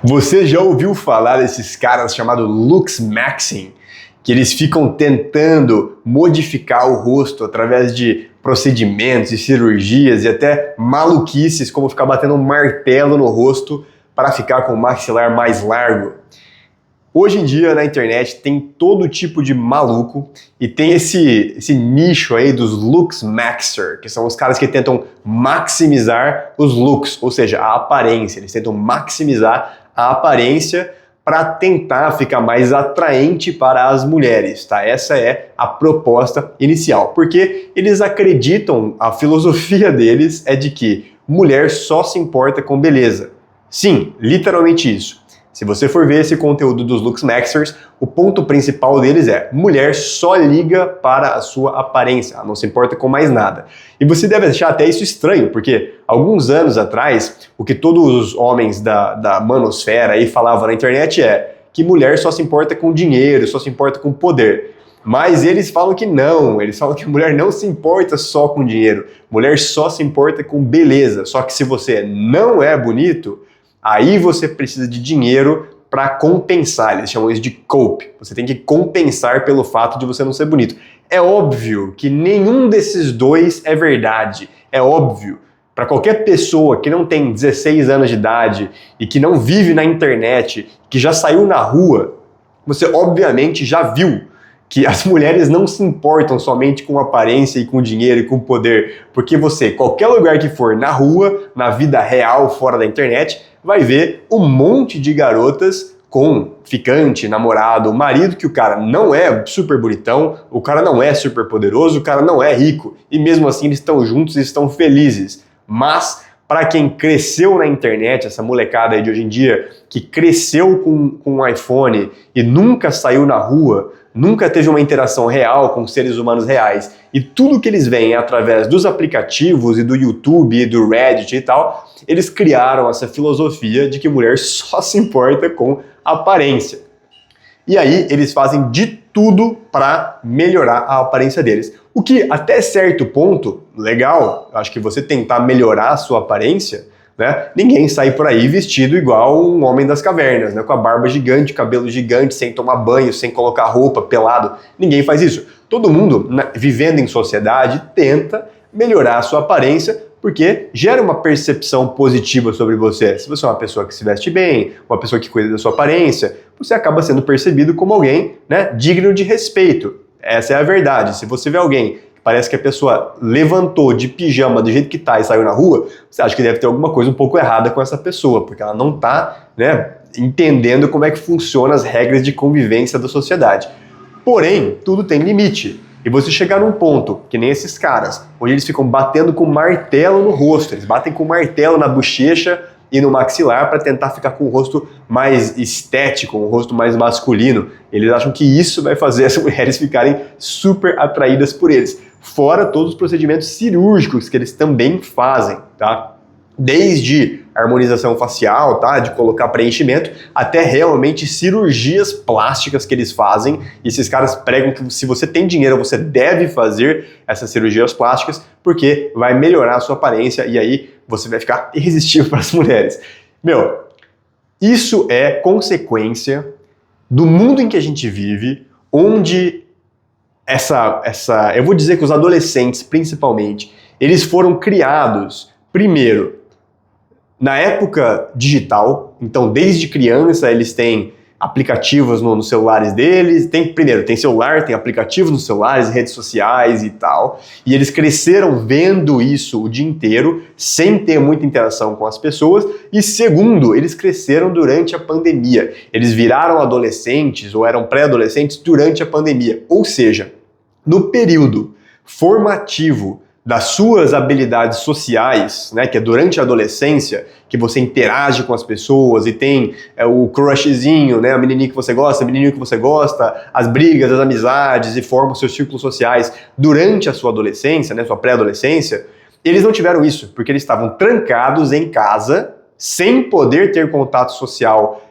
Você já ouviu falar desses caras chamados looks maxing? Que eles ficam tentando modificar o rosto através de procedimentos e cirurgias e até maluquices, como ficar batendo um martelo no rosto para ficar com o maxilar mais largo. Hoje em dia na internet tem todo tipo de maluco e tem esse nicho aí dos looks maxer, que são os caras que tentam maximizar os looks, ou seja, a aparência. Eles tentam maximizar a aparência para tentar ficar mais atraente para as mulheres, tá? Essa é a proposta inicial, porque eles acreditam, a filosofia deles é de que mulher só se importa com beleza. Sim, literalmente isso. Se você for ver esse conteúdo dos looks maxers, o ponto principal deles é: mulher só liga para a sua aparência, ela não se importa com mais nada. E você deve achar até isso estranho, porque alguns anos atrás, o que todos os homens da manosfera aí falavam na internet é que mulher só se importa com dinheiro, só se importa com poder. Mas eles falam que não, eles falam que mulher não se importa só com dinheiro, mulher só se importa com beleza. Só que se você não é bonito, aí você precisa de dinheiro para compensar, eles chamam isso de cope. Você tem que compensar pelo fato de você não ser bonito. É óbvio que nenhum desses dois é verdade. É óbvio. Para qualquer pessoa que não tem 16 anos de idade e que não vive na internet, que já saiu na rua, você obviamente já viu que as mulheres não se importam somente com aparência e com dinheiro e com poder, porque você, qualquer lugar que for na rua, na vida real, fora da internet, vai ver um monte de garotas com ficante, namorado, marido, que o cara não é super bonitão, o cara não é super poderoso, o cara não é rico, e mesmo assim eles estão juntos e estão felizes. Mas para quem cresceu na internet, essa molecada aí de hoje em dia, que cresceu com um iPhone e nunca saiu na rua, nunca teve uma interação real com seres humanos reais, e tudo que eles veem é através dos aplicativos e do YouTube e do Reddit e tal, eles criaram essa filosofia de que mulher só se importa com aparência. E aí eles fazem de tudo para melhorar a aparência deles. O que até certo ponto, legal, acho que você tentar melhorar a sua aparência, né? Ninguém sai por aí vestido igual um homem das cavernas, né? Com a barba gigante, cabelo gigante, sem tomar banho, sem colocar roupa, pelado. Ninguém faz isso. Todo mundo, vivendo em sociedade, tenta melhorar a sua aparência porque gera uma percepção positiva sobre você. Se você é uma pessoa que se veste bem, uma pessoa que cuida da sua aparência, você acaba sendo percebido como alguém, né, digno de respeito. Essa é a verdade. Se você vê alguém que parece que a pessoa levantou de pijama do jeito que tá e saiu na rua, você acha que deve ter alguma coisa um pouco errada com essa pessoa, porque ela não tá, né, entendendo como é que funcionam as regras de convivência da sociedade. Porém, tudo tem limite. E você chegar num ponto, que nem esses caras, onde eles ficam batendo com martelo no rosto, eles batem com martelo na bochecha e no maxilar para tentar ficar com o rosto mais estético, um rosto mais masculino. Eles acham que isso vai fazer as mulheres ficarem super atraídas por eles. Fora todos os procedimentos cirúrgicos que eles também fazem, tá? Desde harmonização facial, tá? De colocar preenchimento, até realmente cirurgias plásticas que eles fazem. E esses caras pregam que se você tem dinheiro, você deve fazer essas cirurgias plásticas, porque vai melhorar a sua aparência e aí você vai ficar irresistível para as mulheres. Meu, isso é consequência do mundo em que a gente vive, onde eu vou dizer que os adolescentes, principalmente, eles foram criados, primeiro, na época digital. Então desde criança eles têm aplicativos nos celulares deles, primeiro tem celular, tem aplicativos nos celulares, redes sociais e tal, e eles cresceram vendo isso o dia inteiro, sem ter muita interação com as pessoas, e segundo, eles cresceram durante a pandemia, eles viraram adolescentes ou eram pré-adolescentes durante a pandemia, ou seja, no período formativo das suas habilidades sociais, né, que é durante a adolescência, que você interage com as pessoas e tem o crushzinho, né, a menininha que você gosta, o menininho que você gosta, as brigas, as amizades e formam seus círculos sociais durante a sua adolescência, né, sua pré-adolescência, eles não tiveram isso, porque eles estavam trancados em casa, sem poder ter contato social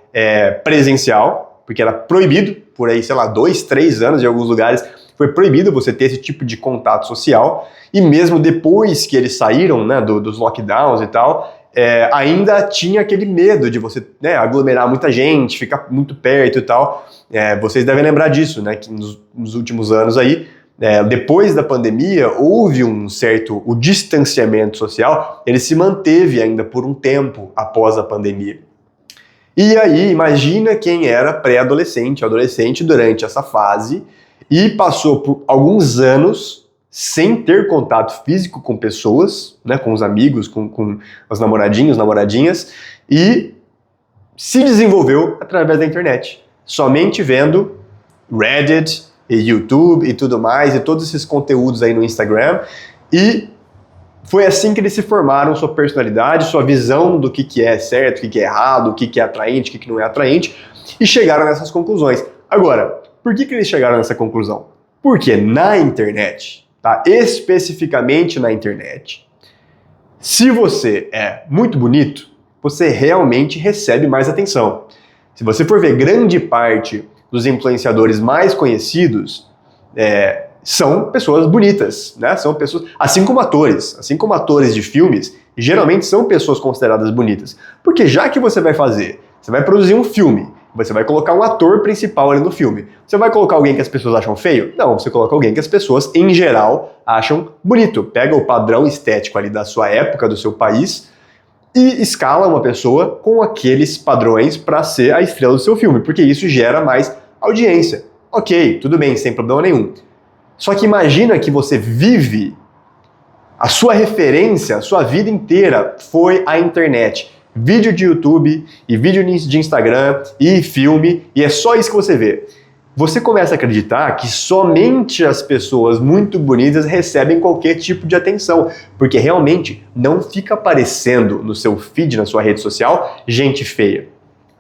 presencial, porque era proibido por aí, sei lá, 2, 3 anos em alguns lugares, foi proibido você ter esse tipo de contato social, e mesmo depois que eles saíram, né, dos lockdowns e tal, ainda tinha aquele medo de você, né, aglomerar muita gente, ficar muito perto e tal. Vocês devem lembrar disso, né, que nos últimos anos aí, depois da pandemia, houve o distanciamento social, ele se manteve ainda por um tempo após a pandemia. E aí, imagina quem era pré-adolescente, adolescente durante essa fase e passou por alguns anos sem ter contato físico com pessoas, né, com os amigos, com os namoradinhos, namoradinhas, e se desenvolveu através da internet, somente vendo Reddit e YouTube e tudo mais, e todos esses conteúdos aí no Instagram, e foi assim que eles se formaram sua personalidade, sua visão do que é certo, o que é errado, o que é atraente, o que não é atraente, e chegaram nessas conclusões. Agora, por que eles chegaram nessa conclusão? Porque na internet, tá? Especificamente na internet, se você é muito bonito, você realmente recebe mais atenção. Se você for ver grande parte dos influenciadores mais conhecidos, são pessoas bonitas, né? São pessoas, assim como atores de filmes, geralmente são pessoas consideradas bonitas. Porque já que você vai produzir um filme, você vai colocar um ator principal ali no filme. Você vai colocar alguém que as pessoas acham feio? Não, você coloca alguém que as pessoas, em geral, acham bonito. Pega o padrão estético ali da sua época, do seu país, e escala uma pessoa com aqueles padrões para ser a estrela do seu filme, porque isso gera mais audiência. Ok, tudo bem, sem problema nenhum. Só que imagina que você vive, a sua referência, a sua vida inteira foi a internet. Vídeo de YouTube, e vídeo de Instagram, e filme, e é só isso que você vê. Você começa a acreditar que somente as pessoas muito bonitas recebem qualquer tipo de atenção, porque realmente não fica aparecendo no seu feed, na sua rede social, gente feia.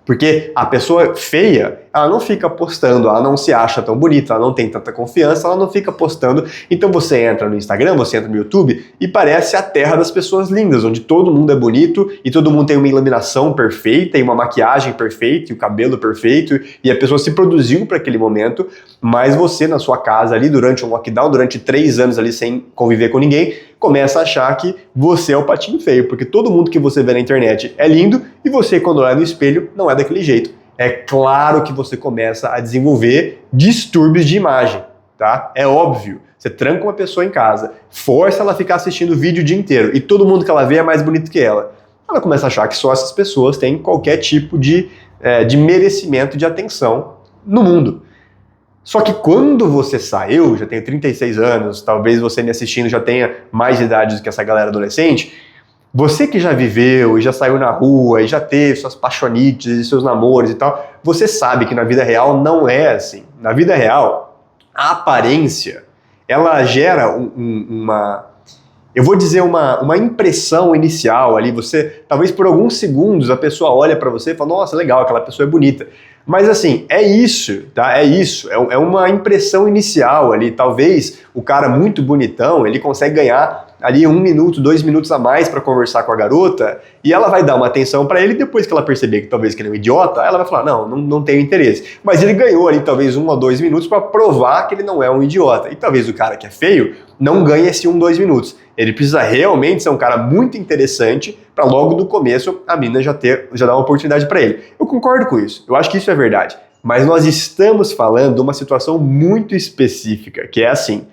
Porque a pessoa feia, ela não fica postando, ela não se acha tão bonita, ela não tem tanta confiança, ela não fica postando. Então você entra no Instagram, você entra no YouTube e parece a terra das pessoas lindas, onde todo mundo é bonito e todo mundo tem uma iluminação perfeita e uma maquiagem perfeita e o cabelo perfeito e a pessoa se produziu para aquele momento, mas você na sua casa ali durante um lockdown, durante 3 anos ali sem conviver com ninguém, começa a achar que você é o patinho feio, porque todo mundo que você vê na internet é lindo e você, quando olha no espelho, não é daquele jeito. É claro que você começa a desenvolver distúrbios de imagem, tá? É óbvio. Você tranca uma pessoa em casa, força ela a ficar assistindo o vídeo o dia inteiro e todo mundo que ela vê é mais bonito que ela. Ela começa a achar que só essas pessoas têm qualquer tipo de merecimento de atenção no mundo. Só que quando você sai, eu já tenho 36 anos, talvez você me assistindo já tenha mais idade do que essa galera adolescente, você que já viveu e já saiu na rua e já teve suas paixonites e seus namoros e tal, você sabe que na vida real não é assim. Na vida real, a aparência, ela gera eu vou dizer uma impressão inicial ali, você, talvez por alguns segundos a pessoa olha pra você e fala, nossa, legal, aquela pessoa é bonita. Mas assim, é isso, tá? É isso, é uma impressão inicial ali, talvez o cara muito bonitão, ele consegue ganhar ali 1 minuto, 2 minutos a mais pra conversar com a garota e ela vai dar uma atenção pra ele depois que ela perceber que talvez que ele é um idiota, ela vai falar, não tenho interesse. Mas ele ganhou ali talvez 1 ou 2 minutos pra provar que ele não é um idiota. E talvez o cara que é feio não ganhe esse 1, 2 minutos. Ele precisa realmente ser um cara muito interessante para logo do começo a mina já dar uma oportunidade para ele. Eu concordo com isso, eu acho que isso é verdade. Mas nós estamos falando de uma situação muito específica, que é assim,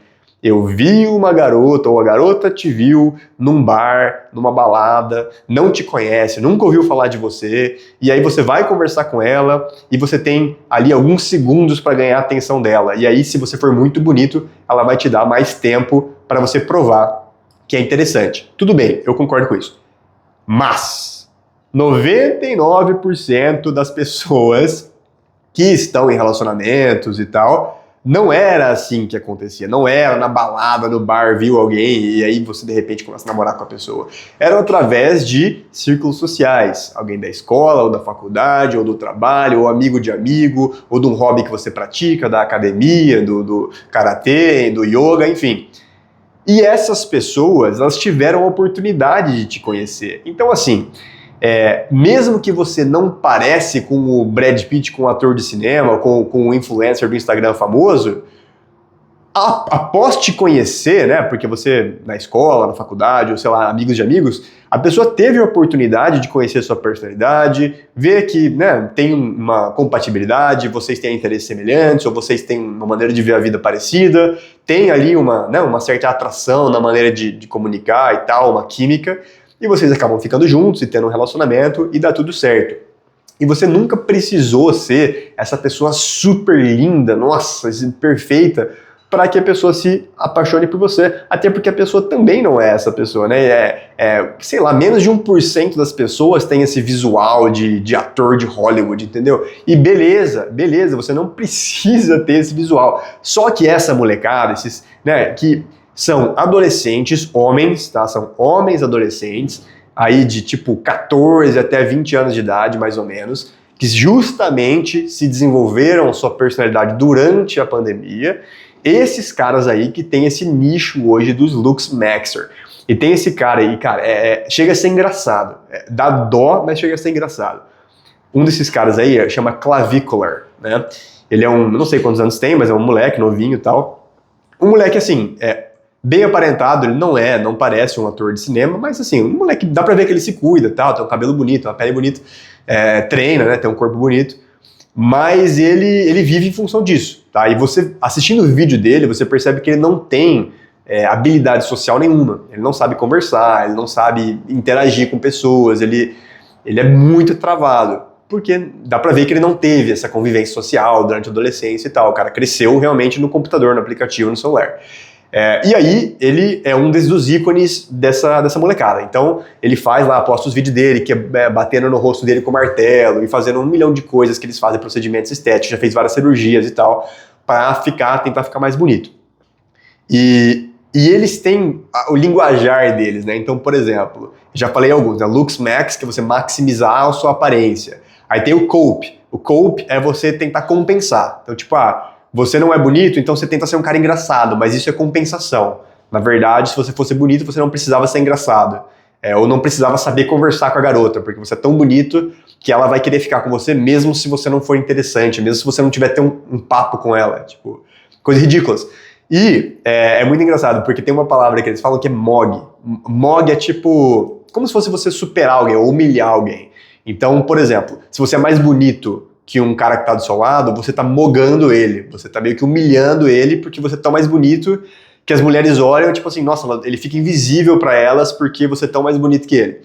eu vi uma garota ou a garota te viu num bar, numa balada, não te conhece, nunca ouviu falar de você, e aí você vai conversar com ela e você tem ali alguns segundos para ganhar a atenção dela. E aí, se você for muito bonito, ela vai te dar mais tempo para você provar que é interessante. Tudo bem, eu concordo com isso. Mas 99% das pessoas que estão em relacionamentos e tal, não era assim que acontecia. Não era na balada, no bar, viu alguém e aí você de repente começa a namorar com a pessoa. Era através de círculos sociais. Alguém da escola, ou da faculdade, ou do trabalho, ou amigo de amigo, ou de um hobby que você pratica, da academia, do karatê, do yoga, enfim. E essas pessoas, elas tiveram a oportunidade de te conhecer. Então, assim, mesmo que você não parece com o Brad Pitt, com o ator de cinema, com o influencer do Instagram famoso, após te conhecer, né, porque você na escola, na faculdade, ou sei lá, amigos de amigos, a pessoa teve a oportunidade de conhecer sua personalidade, ver que, né, tem uma compatibilidade, vocês têm interesses semelhantes, ou vocês têm uma maneira de ver a vida parecida, tem ali uma certa atração na maneira de comunicar e tal, uma química, e vocês acabam ficando juntos e tendo um relacionamento e dá tudo certo. E você nunca precisou ser essa pessoa super linda, nossa, perfeita, para que a pessoa se apaixone por você. Até porque a pessoa também não é essa pessoa, né? Sei lá, menos de 1% das pessoas tem esse visual de ator de Hollywood, entendeu? E beleza, você não precisa ter esse visual. Só que essa molecada, esses, né, que são adolescentes, homens, tá? São homens adolescentes, aí de tipo 14 até 20 anos de idade, mais ou menos, que justamente se desenvolveram sua personalidade durante a pandemia. Esses caras aí que tem esse nicho hoje dos looks maxer. E tem esse cara aí, cara, chega a ser engraçado. Dá dó, mas chega a ser engraçado. Um desses caras aí chama Clavicular, né? Ele é não sei quantos anos tem, mas é um moleque novinho e tal. Um moleque, assim, bem aparentado, ele não parece um ator de cinema, mas assim, um moleque, dá pra ver que ele se cuida, tal, tem um cabelo bonito, uma pele bonita, treina, né, tem um corpo bonito, mas ele vive em função disso, tá? E você, assistindo o vídeo dele, você percebe que ele não tem habilidade social nenhuma, ele não sabe conversar, ele não sabe interagir com pessoas, ele é muito travado, porque dá pra ver que ele não teve essa convivência social durante a adolescência e tal, o cara cresceu realmente no computador, no aplicativo, no celular. E aí, ele é um dos ícones dessa molecada. Então, ele faz lá, posta os vídeos dele, que batendo no rosto dele com martelo e fazendo 1 milhão de coisas que eles fazem, procedimentos estéticos, já fez várias cirurgias e tal, para tentar ficar mais bonito. E eles têm o linguajar deles, né? Então, por exemplo, já falei alguns, né? Looks Max, que é você maximizar a sua aparência. Aí tem o Cope. O Cope é você tentar compensar. Então, tipo, você não é bonito, então você tenta ser um cara engraçado, mas isso é compensação. Na verdade, se você fosse bonito, você não precisava ser engraçado. Ou não precisava saber conversar com a garota, porque você é tão bonito que ela vai querer ficar com você mesmo se você não for interessante, mesmo se você não tiver ter um papo com ela. Tipo, coisas ridículas. E é muito engraçado, porque tem uma palavra que eles falam que é mog. Mog é tipo, como se fosse você superar alguém ou humilhar alguém. Então, por exemplo, se você é mais bonito que um cara que tá do seu lado, você tá mogando ele, você tá meio que humilhando ele porque você é tão mais bonito que as mulheres olham, tipo assim, nossa, ele fica invisível pra elas porque você é tão mais bonito que ele.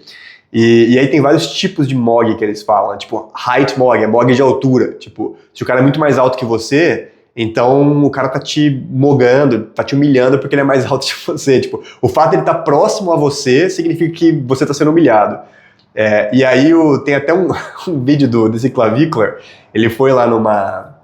E aí tem vários tipos de mog que eles falam, tipo, height mog, é mog de altura, tipo, se o cara é muito mais alto que você, então o cara tá te mogando, tá te humilhando porque ele é mais alto que você, tipo, o fato de ele estar próximo a você significa que você tá sendo humilhado. E aí tem até um vídeo desse Clavicular, ele foi lá numa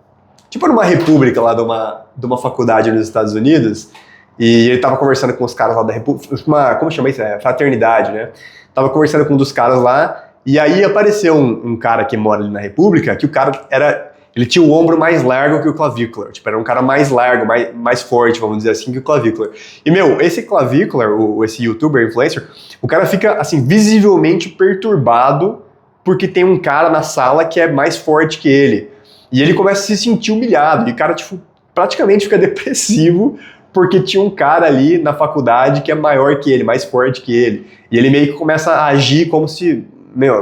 república lá de uma faculdade nos Estados Unidos, e ele tava conversando com os caras lá da república, como chama isso? Fraternidade, né? Tava conversando com um dos caras lá, e aí apareceu um cara que mora ali na república, que o cara ele tinha o ombro mais largo que o Clavicular, tipo, era um cara mais largo, mais forte, vamos dizer assim, que o Clavicular. E, esse Clavicular, esse youtuber, influencer, o cara fica, assim, visivelmente perturbado porque tem um cara na sala que é mais forte que ele. E ele começa a se sentir humilhado, e o cara, tipo, praticamente fica depressivo porque tinha um cara ali na faculdade que é maior que ele, mais forte que ele. E ele meio que começa a agir como se,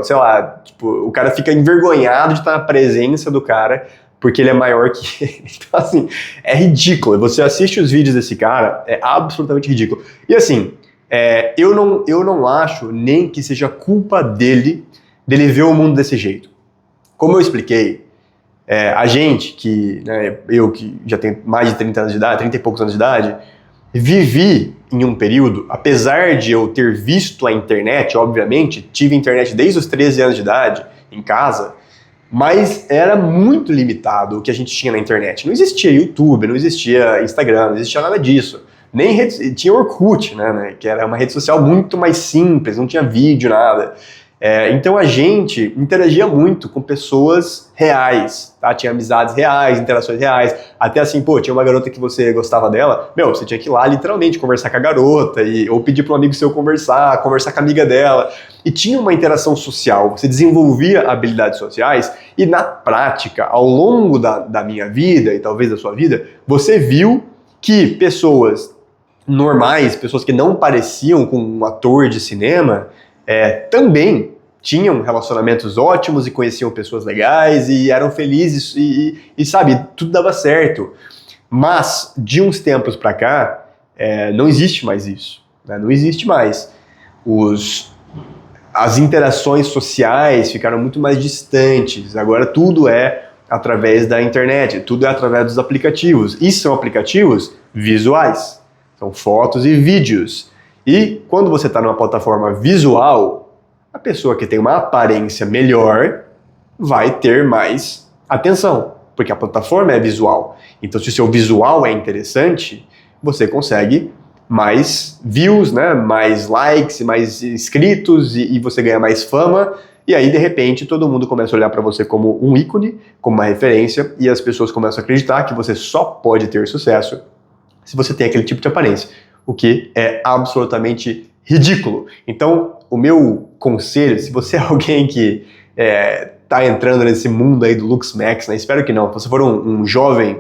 sei lá, tipo, o cara fica envergonhado de estar na presença do cara porque ele é maior que ele. Então, assim, é ridículo. Você assiste os vídeos desse cara, é absolutamente ridículo. E assim, eu não acho nem que seja culpa dele ver o mundo desse jeito. Como eu expliquei, a gente eu que já tenho mais de 30 anos de idade, 30 e poucos anos de idade, vivi em um período, apesar de eu ter visto a internet, obviamente, tive internet desde os 13 anos de idade, em casa, mas era muito limitado o que a gente tinha na internet. Não existia YouTube, não existia Instagram, não existia nada disso. Nem tinha Orkut, né, que era uma rede social muito mais simples, não tinha vídeo, nada. Então a gente interagia muito com pessoas reais, tá? Tinha amizades reais, interações reais, até assim, tinha uma garota que você gostava dela, você tinha que ir lá literalmente conversar com a garota, ou pedir para um amigo seu conversar com a amiga dela, e tinha uma interação social, você desenvolvia habilidades sociais, e na prática, ao longo da minha vida, e talvez da sua vida, você viu que pessoas normais, pessoas que não pareciam com um ator de cinema, também tinham relacionamentos ótimos e conheciam pessoas legais e eram felizes e sabe, tudo dava certo. Mas, de uns tempos pra cá, não existe mais isso, né? Não existe mais. As interações sociais ficaram muito mais distantes. Agora tudo é através da internet, tudo é através dos aplicativos. E são aplicativos visuais, são fotos e vídeos. E quando você está numa plataforma visual, a pessoa que tem uma aparência melhor vai ter mais atenção, porque a plataforma é visual. Então, se o seu visual é interessante, você consegue mais views, né? Mais likes, mais inscritos e você ganha mais fama. E aí, de repente, todo mundo começa a olhar para você como um ícone, como uma referência, e as pessoas começam a acreditar que você só pode ter sucesso se você tem aquele tipo de aparência, o que é absolutamente ridículo. Então, o meu conselho, se você é alguém que tá entrando nesse mundo aí do LuxMax, né? Espero que não. Se você for um jovem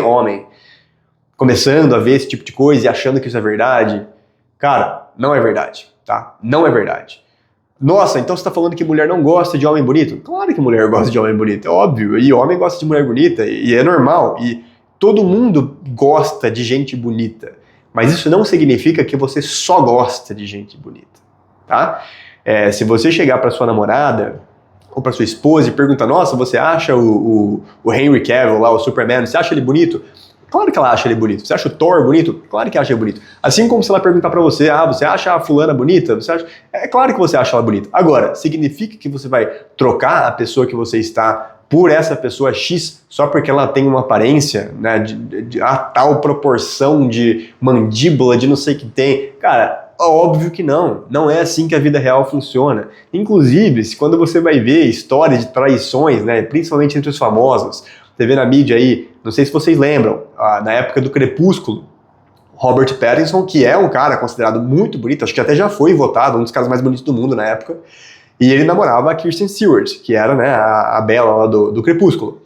homem começando a ver esse tipo de coisa e achando que isso é verdade, cara, não é verdade, tá? Não é verdade. Nossa, então você tá falando que mulher não gosta de homem bonito? Claro que mulher gosta de homem bonito, é óbvio. E homem gosta de mulher bonita, e é normal. E todo mundo gosta de gente bonita. Mas isso não significa que você só gosta de gente bonita, tá? Se você chegar pra sua namorada ou pra sua esposa e perguntar, nossa, você acha o Henry Cavill lá, o Superman, você acha ele bonito? Claro que ela acha ele bonito. Você acha o Thor bonito? Claro que acha ele bonito. Assim como se ela perguntar pra você, você acha a fulana bonita? Você acha... É claro que você acha ela bonita. Agora, significa que você vai trocar a pessoa que você está por essa pessoa X só porque ela tem uma aparência, né, de tal proporção de mandíbula, de não sei o que tem? Cara, óbvio que não. Não é assim que a vida real funciona. Inclusive, quando você vai ver histórias de traições, né, principalmente entre os famosos, você vê na mídia aí, não sei se vocês lembram, na época do Crepúsculo, Robert Pattinson, que é um cara considerado muito bonito, acho que até já foi votado, um dos caras mais bonitos do mundo na época, e ele namorava a Kristen Stewart, que era, né, a Bella lá do Crepúsculo.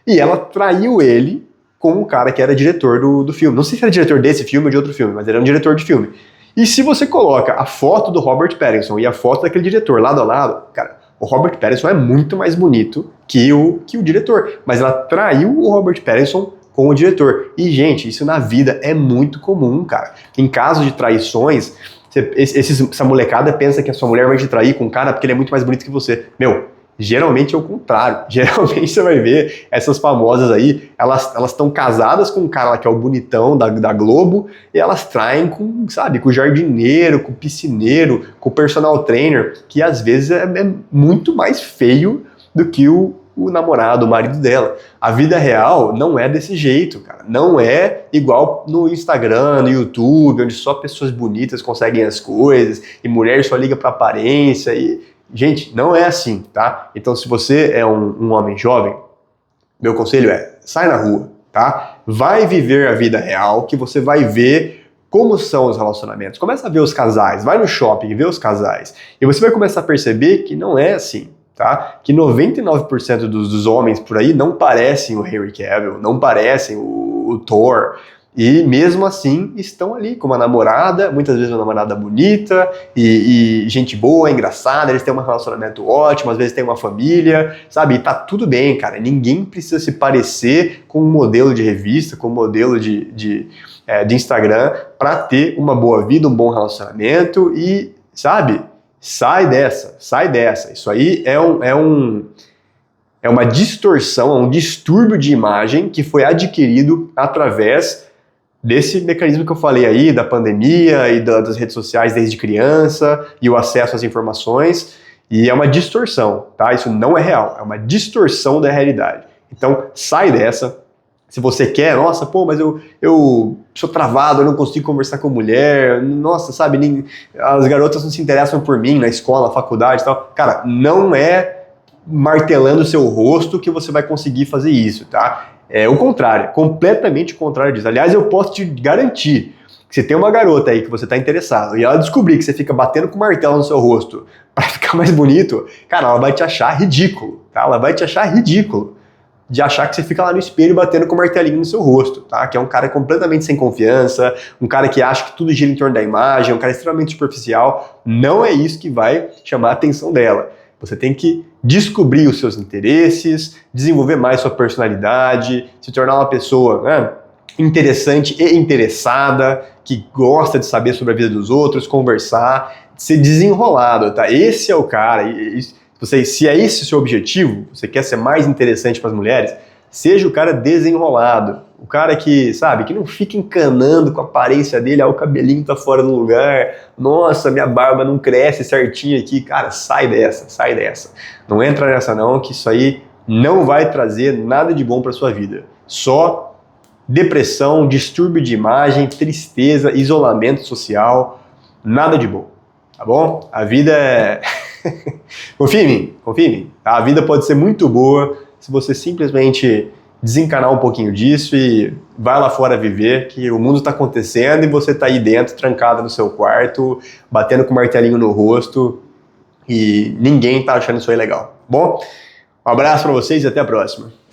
E ela traiu ele com o cara que era diretor do filme. Não sei se era diretor desse filme ou de outro filme, mas ele era um diretor de filme. E se você coloca a foto do Robert Pattinson e a foto daquele diretor lado a lado, cara, o Robert Pattinson é muito mais bonito que o diretor, mas ela traiu o Robert Pattinson com o diretor. E, gente, isso na vida é muito comum, cara. Em casos de traições, essa molecada pensa que a sua mulher vai te trair com um cara porque ele é muito mais bonito que você. Meu, geralmente é o contrário. Geralmente você vai ver essas famosas aí, elas estão casadas com um cara lá que é o bonitão da Globo, e elas traem com, sabe, com o jardineiro, com o piscineiro, com o personal trainer, que às vezes é muito mais feio do que o namorado, o marido dela. A vida real não é desse jeito, cara. Não é igual no Instagram, no YouTube, onde só pessoas bonitas conseguem as coisas, e mulher só liga pra aparência, e... Gente, não é assim, tá? Então, se você é um homem jovem, meu conselho é, sai na rua, tá? Vai viver a vida real, que você vai ver como são os relacionamentos. Começa a ver os casais, vai no shopping, vê os casais. E você vai começar a perceber que não é assim, tá? Que 99% dos homens por aí não parecem o Henry Cavill, não parecem o Thor. E mesmo assim estão ali com uma namorada, muitas vezes uma namorada bonita e gente boa, engraçada, eles têm um relacionamento ótimo, às vezes têm uma família, sabe? E tá tudo bem, cara. Ninguém precisa se parecer com um modelo de revista, com um modelo de Instagram para ter uma boa vida, um bom relacionamento e, sabe? Sai dessa. Isso aí é uma distorção, é um distúrbio de imagem que foi adquirido através desse mecanismo que eu falei aí, da pandemia e das redes sociais desde criança e o acesso às informações, e é uma distorção, tá? Isso não é real, é uma distorção da realidade. Então, sai dessa. Se você quer, nossa, pô, mas eu sou travado, eu não consigo conversar com mulher, nossa, sabe, as garotas não se interessam por mim na escola, na faculdade e tal. Cara, não é martelando o seu rosto que você vai conseguir fazer isso, tá? É o contrário, completamente o contrário disso. Aliás, eu posso te garantir que se tem uma garota aí que você tá interessado e ela descobrir que você fica batendo com o martelo no seu rosto pra ficar mais bonito, cara, ela vai te achar ridículo, tá? Ela vai te achar ridículo. de achar que você fica lá no espelho batendo com o martelinho no seu rosto, tá? Que é um cara completamente sem confiança, um cara que acha que tudo gira em torno da imagem, um cara extremamente superficial. Não é isso que vai chamar a atenção dela. Você tem que descobrir os seus interesses, desenvolver mais sua personalidade, se tornar uma pessoa, né, interessante e interessada, que gosta de saber sobre a vida dos outros, conversar, ser desenrolado, tá? Esse é o cara. Se é esse o seu objetivo, você quer ser mais interessante para as mulheres, seja o cara desenrolado. O cara que, sabe, que não fica encanando com a aparência dele, o cabelinho tá fora do lugar, nossa, minha barba não cresce certinho aqui. Cara, sai dessa, sai dessa. Não entra nessa não, que isso aí não vai trazer nada de bom para sua vida. Só depressão, distúrbio de imagem, tristeza, isolamento social, nada de bom, tá bom? A vida é... confia em mim. A vida pode ser muito boa se você simplesmente desencanar um pouquinho disso e vai lá fora viver, que o mundo está acontecendo e você está aí dentro, trancado no seu quarto, batendo com o martelinho no rosto e ninguém está achando isso aí legal. Bom, um abraço para vocês e até a próxima.